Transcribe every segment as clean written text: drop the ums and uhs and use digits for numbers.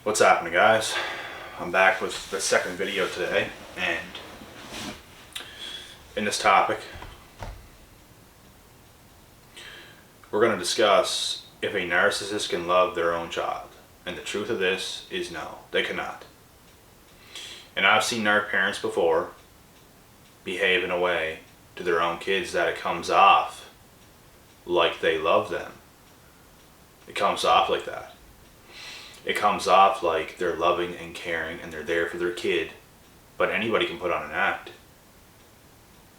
What's happening, guys? I'm back with the second video today, and in this topic we're going to discuss if a narcissist can love their own child. And the truth of this is no, they cannot. And I've seen narc parents before behave in a way to their own kids that it comes off like they love them. It comes off like that. It comes off like they're loving and caring and they're there for their kid. But anybody can put on an act.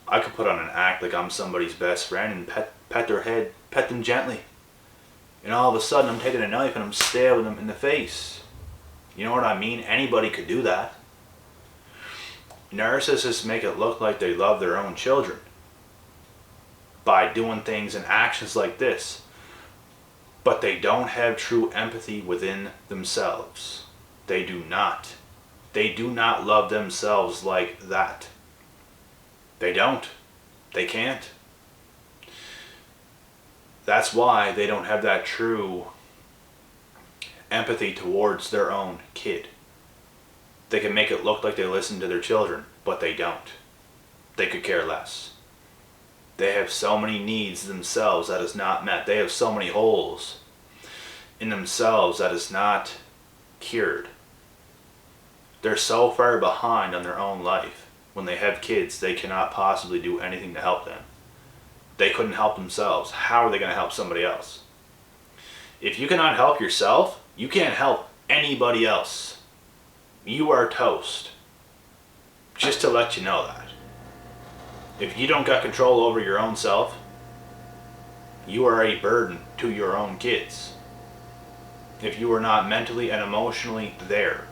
I could put on an act like I'm somebody's best friend and pet their head, pet them gently. And all of a sudden I'm taking a knife and I'm stabbing them in the face. You know what I mean? Anybody could do that. Narcissists make it look like they love their own children by doing things and actions like this. But they don't have true empathy within themselves. They do not. They do not love themselves like that. They don't. They can't. That's why they don't have that true empathy towards their own kid. They can make it look like they listen to their children, but they don't. They could care less. They have so many needs themselves that is not met. They have so many holes in themselves that is not cured. They're so far behind on their own life. When they have kids, they cannot possibly do anything to help them. They couldn't help themselves. How are they going to help somebody else? If you cannot help yourself, you can't help anybody else. You are toast. Just to let you know that. If you don't got control over your own self, you are a burden to your own kids. If you are not mentally and emotionally there,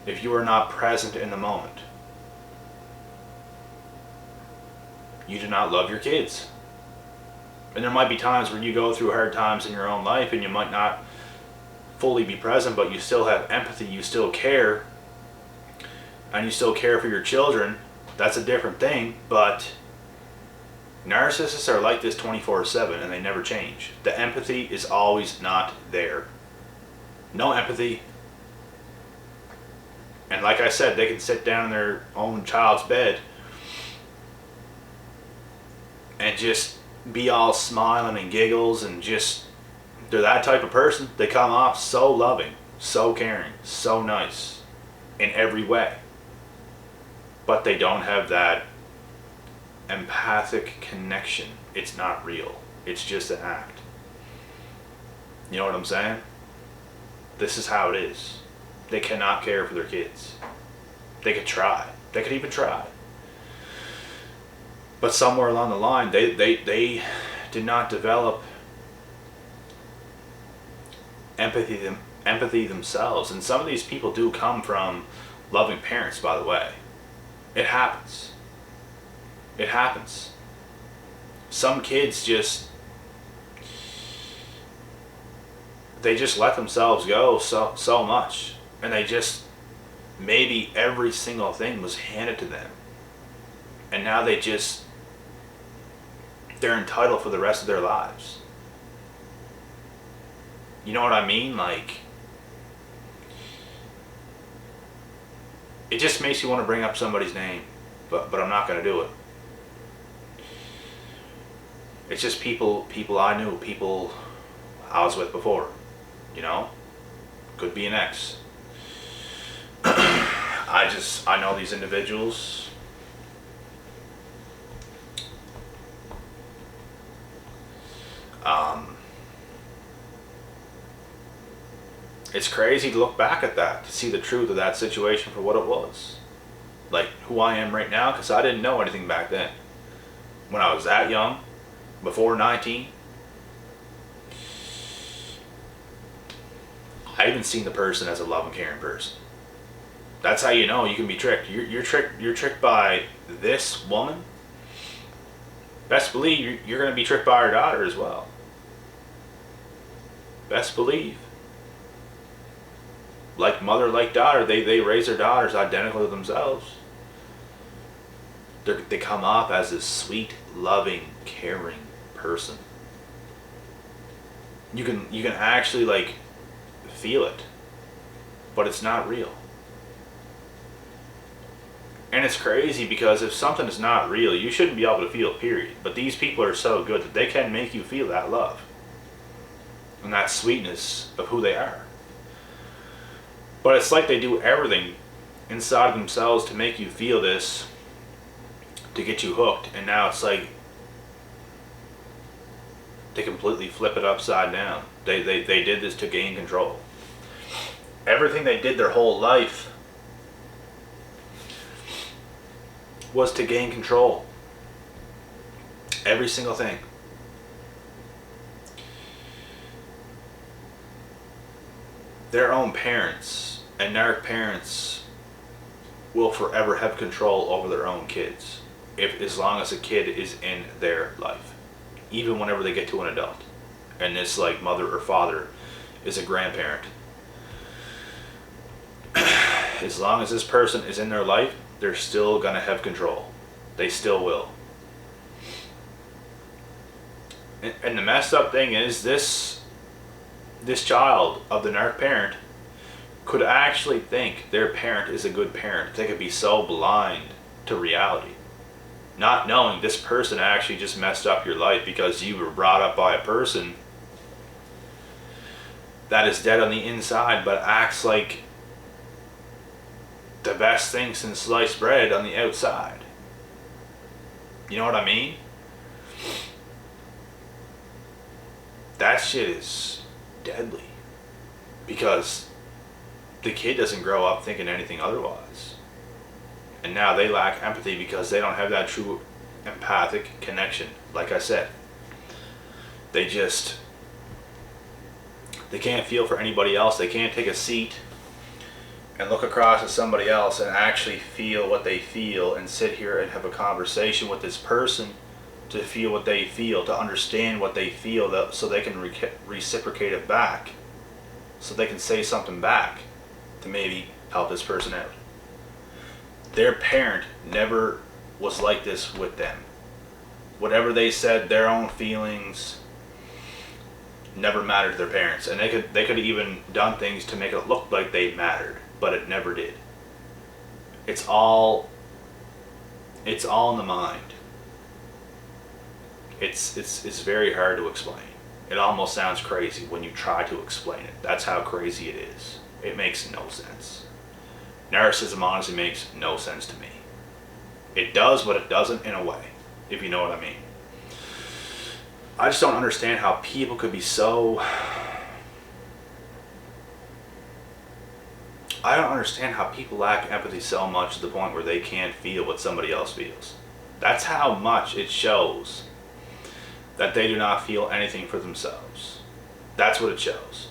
if you are not present in the moment, you do not love your kids. And there might be times where you go through hard times in your own life and you might not fully be present, but you still have empathy, you still care, and you still care for your children. That's a different thing, but narcissists are like this 24/7 and they never change. The empathy is always not there. No empathy. And like I said, they can sit down in their own child's bed and just be all smiling and giggles and just, they're that type of person. They come off so loving, so caring, so nice in every way. But they don't have that empathic connection. It's not real. It's just an act. You know what I'm saying? This is how it is. They cannot care for their kids. They could try. They could even try. But somewhere along the line, they did not develop empathy themselves. And some of these people do come from loving parents, by the way. It happens. It happens. Some kids they just let themselves go so much. And they just, maybe every single thing was handed to them. And now they're entitled for the rest of their lives. You know what I mean? Like, it just makes you want to bring up somebody's name, but I'm not going to do it. It's just people I knew, people I was with before, you know? Could be an ex. I know these individuals. It's crazy to look back at that, to see the truth of that situation for what it was. Like who I am right now, because I didn't know anything back then. When I was that young, before 19, I even seen the person as a loving, caring person. That's how you know you can be tricked. You're tricked by this woman. Best believe you're going to be tricked by her daughter as well. Best believe. Like mother, like daughter, they raise their daughters identical to themselves. They come off as this sweet, loving, caring person. You can actually like feel it. but it's not real. And it's crazy because if something is not real, you shouldn't be able to feel it, period. But these people are so good that they can make you feel that love and that sweetness of who they are. But it's like they do everything inside of themselves to make you feel this, to get you hooked. And now it's like they completely flip it upside down. They did this to gain control. Everything they did their whole life was to gain control. Every single thing. Their own parents and narc parents will forever have control over their own kids, as long as a kid is in their life, even whenever they get to an adult, and this like mother or father is a grandparent. As long as this person is in their life, they're still gonna have control. They still will. And the messed up thing is this child of the narc parent could actually think their parent is a good parent. They could be so blind to reality, not knowing this person actually just messed up your life because you were brought up by a person that is dead on the inside but acts like the best thing since sliced bread on the outside. You know what I mean? That shit is deadly, because the kid doesn't grow up thinking anything otherwise. And now they lack empathy because they don't have that true empathic connection. Like I said, they can't feel for anybody else. They can't take a seat and look across at somebody else and actually feel what they feel, and sit here and have a conversation with this person to feel what they feel, to understand what they feel, so they can reciprocate it back, so they can say something back to maybe help this person out. Their parent never was like this with them. Whatever they said, their own feelings never mattered to their parents, and they could have even done things to make it look like they mattered, but it never did. It's all in the mind. It's very hard to explain. It almost sounds crazy when you try to explain it. That's how crazy it is. It makes no sense. Narcissism honestly makes no sense to me. It does, but it doesn't in a way, if you know what I mean. I just don't understand how people could be so... I don't understand how people lack empathy so much to the point where they can't feel what somebody else feels. That's how much it shows that they do not feel anything for themselves. That's what it shows.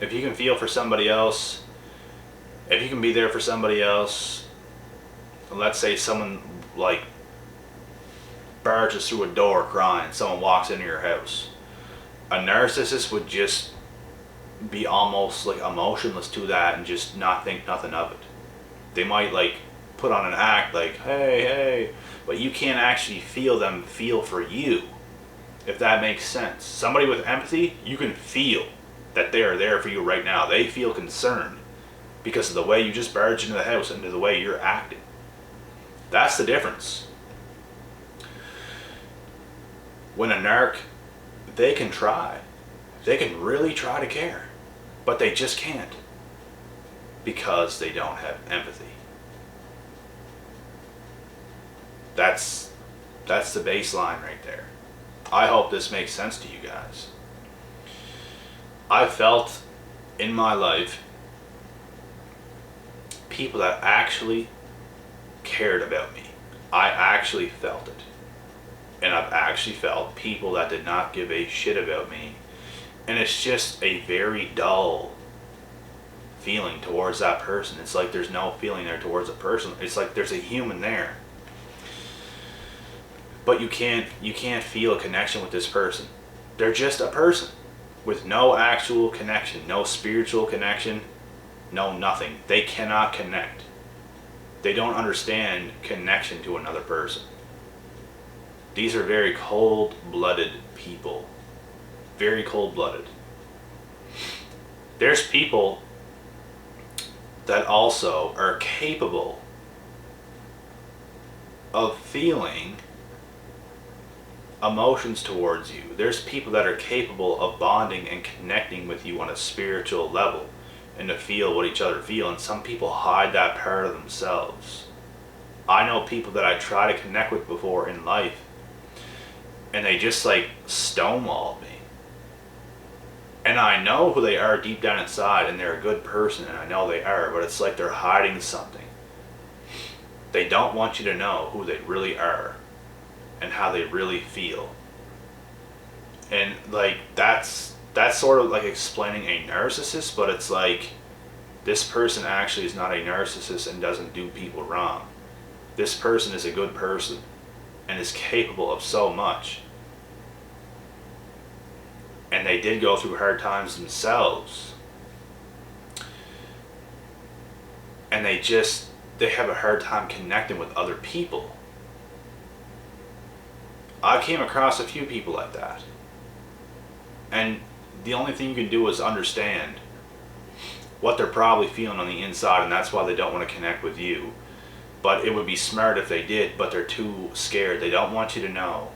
If you can feel for somebody else, if you can be there for somebody else, let's say someone like barges through a door crying, someone walks into your house, a narcissist would just be almost like emotionless to that and just not think nothing of it. They might like put on an act like, hey, but you can't actually feel them feel for you, if that makes sense. Somebody with empathy, you can feel that they are there for you right now. They feel concerned because of the way you just barged into the house and the way you're acting. That's the difference. When a narc, they can try. They can really try to care, but they just can't because they don't have empathy. That's the baseline right there. I hope this makes sense to you guys. I felt in my life people that actually cared about me. I actually felt it. And I've actually felt people that did not give a shit about me. And it's just a very dull feeling towards that person. It's like there's no feeling there towards a person. It's like there's a human there, but you can't feel a connection with this person. They're just a person with no actual connection, no spiritual connection, no nothing. They cannot connect. They don't understand connection to another person. These are very cold-blooded people. Very cold-blooded. There's people that also are capable of feeling emotions towards you. There's people that are capable of bonding and connecting with you on a spiritual level and to feel what each other feel, and some people hide that part of themselves. I know people that I try to connect with before in life, and they just like stonewalled me. And I know who they are deep down inside, and they're a good person, and I know they are, but it's like they're hiding something. They don't want you to know who they really are and how they really feel. And like that's sort of like explaining a narcissist, but it's like this person actually is not a narcissist and doesn't do people wrong. This person is a good person and is capable of so much. And they did go through hard times themselves. And they have a hard time connecting with other people. I came across a few people like that. And the only thing you can do is understand what they're probably feeling on the inside, and that's why they don't want to connect with you. But it would be smart if they did, but they're too scared. They don't want you to know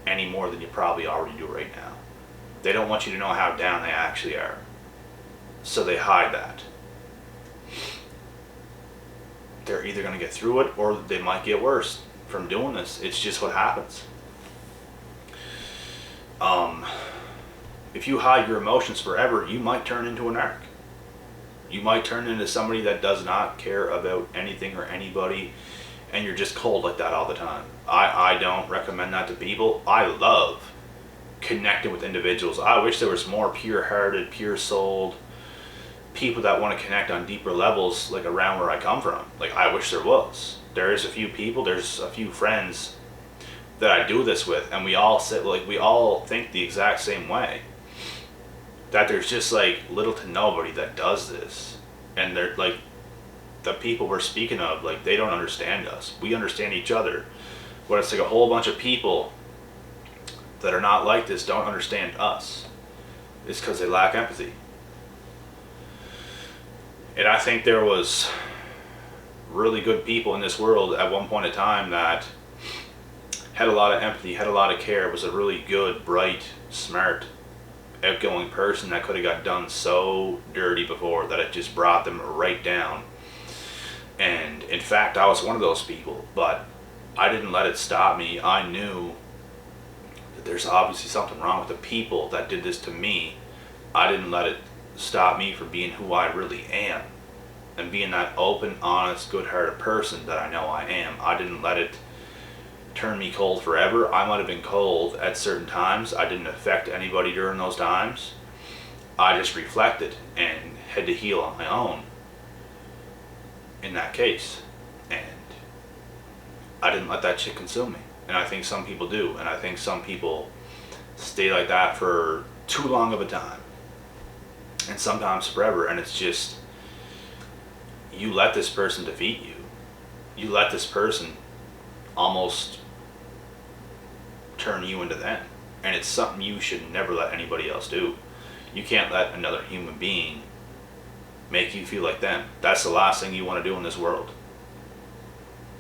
any more than you probably already do right now. They don't want you to know how down they actually are. So they hide that. They're either going to get through it or they might get worse from doing this. It's just what happens. If you hide your emotions forever, you might turn into a narc. You might turn into somebody that does not care about anything or anybody, and you're just cold like that all the time. I don't recommend that to people. I love connecting with individuals. I wish there was more pure-hearted, pure-souled people that want to connect on deeper levels, like around where I come from. Like, I wish there was. There's a few people, there's a few friends that I do this with, and we all think the exact same way. That there's just like little to nobody that does this, and they're like the people we're speaking of, like they don't understand us. We understand each other, but it's like a whole bunch of people that are not like this don't understand us. It's because they lack empathy. And I think there was really good people in this world at one point in time that had a lot of empathy, had a lot of care, was a really good, bright, smart, outgoing person that could have got done so dirty before that it just brought them right down. And in fact, I was one of those people, but I didn't let it stop me. I knew that there's obviously something wrong with the people that did this to me. I didn't let it stop me from being who I really am and being that open, honest, good-hearted person that I know I am. I didn't let it turn me cold forever. I might have been cold at certain times. I didn't affect anybody during those times. I just reflected and had to heal on my own in that case. And I didn't let that shit consume me. And I think some people do. And I think some people stay like that for too long of a time. And sometimes forever. And it's just, you let this person defeat you. You let this person almost turn you into them. And it's something you should never let anybody else do. You can't let another human being make you feel like them. That's the last thing you want to do in this world.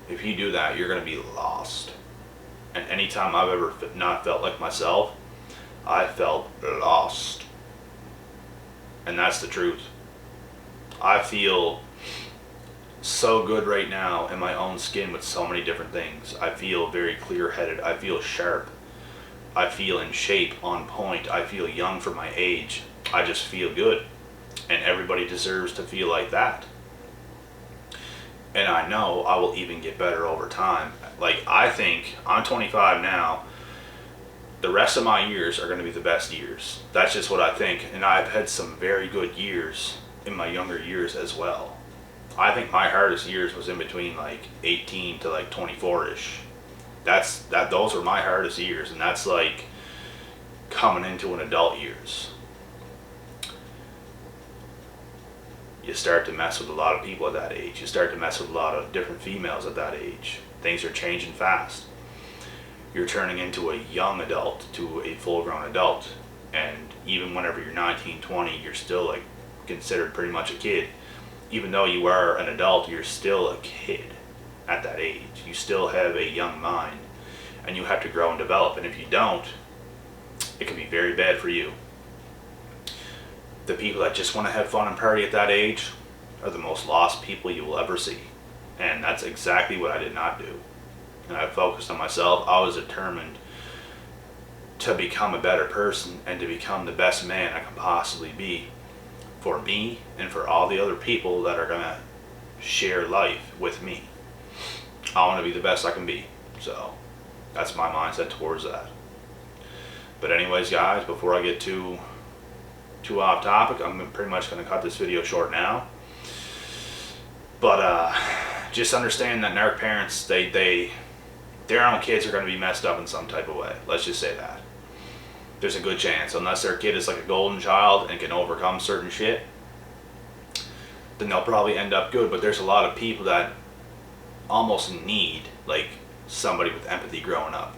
If you do that, you're going to be lost. And anytime I've ever not felt like myself, I felt lost. And that's the truth. I feel so good right now in my own skin with so many different things. I feel very clear-headed. I feel sharp. I feel in shape, on point. I feel young for my age. I just feel good. And everybody deserves to feel like that. And I know I will even get better over time. Like, I think I'm 25 now. The rest of my years are going to be the best years. That's just what I think. And I've had some very good years in my younger years as well. I think my hardest years was in between like 18 to like 24-ish. Those were my hardest years, and that's like coming into an adult years. You start to mess with a lot of people at that age. You start to mess with a lot of different females at that age. Things are changing fast. You're turning into a young adult to a full-grown adult, and even whenever you're 19, 20, you're still like considered pretty much a kid. even though you are an adult, you're still a kid at that age. You still have a young mind, and you have to grow and develop. And if you don't, it can be very bad for you. The people that just want to have fun and party at that age are the most lost people you will ever see. And that's exactly what I did not do. And I focused on myself. I was determined to become a better person and to become the best man I can possibly be for me and for all the other people that are going to share life with me. I want to be the best I can be. So that's my mindset towards that. But anyways, guys, before I get too off topic, I'm pretty much going to cut this video short now. But just understand that narc parents, their own kids are going to be messed up in some type of way. Let's just say that. There's a good chance, unless their kid is like a golden child and can overcome certain shit, then they'll probably end up good. But there's a lot of people that almost need like somebody with empathy growing up.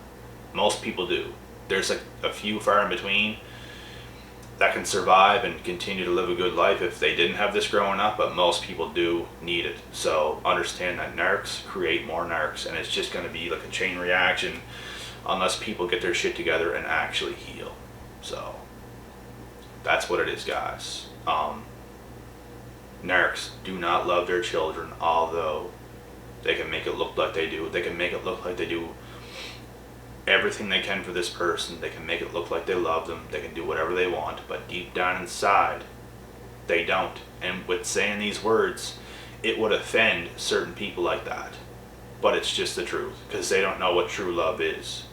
Most people do. There's like a few far in between that can survive and continue to live a good life if they didn't have this growing up, but most people do need it. So understand that narcs create more narcs, and it's just going to be like a chain reaction unless people get their shit together and actually heal. So that's what it is, guys. Narcs do not love their children, although they can make it look like they do. They can make it look like they do everything they can for this person. They can make it look like they love them. They can do whatever they want, but deep down inside, they don't. And with saying these words, it would offend certain people like that. But it's just the truth, because they don't know what true love is.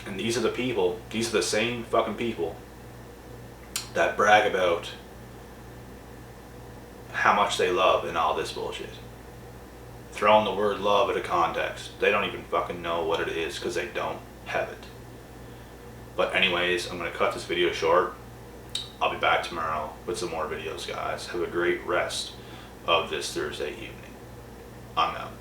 And these are the people, these are the same fucking people that brag about how much they love and all this bullshit. Throwing the word love at a context. They don't even fucking know what it is because they don't have it. But anyways, I'm going to cut this video short. I'll be back tomorrow with some more videos, guys. Have a great rest of this Thursday evening. I'm out.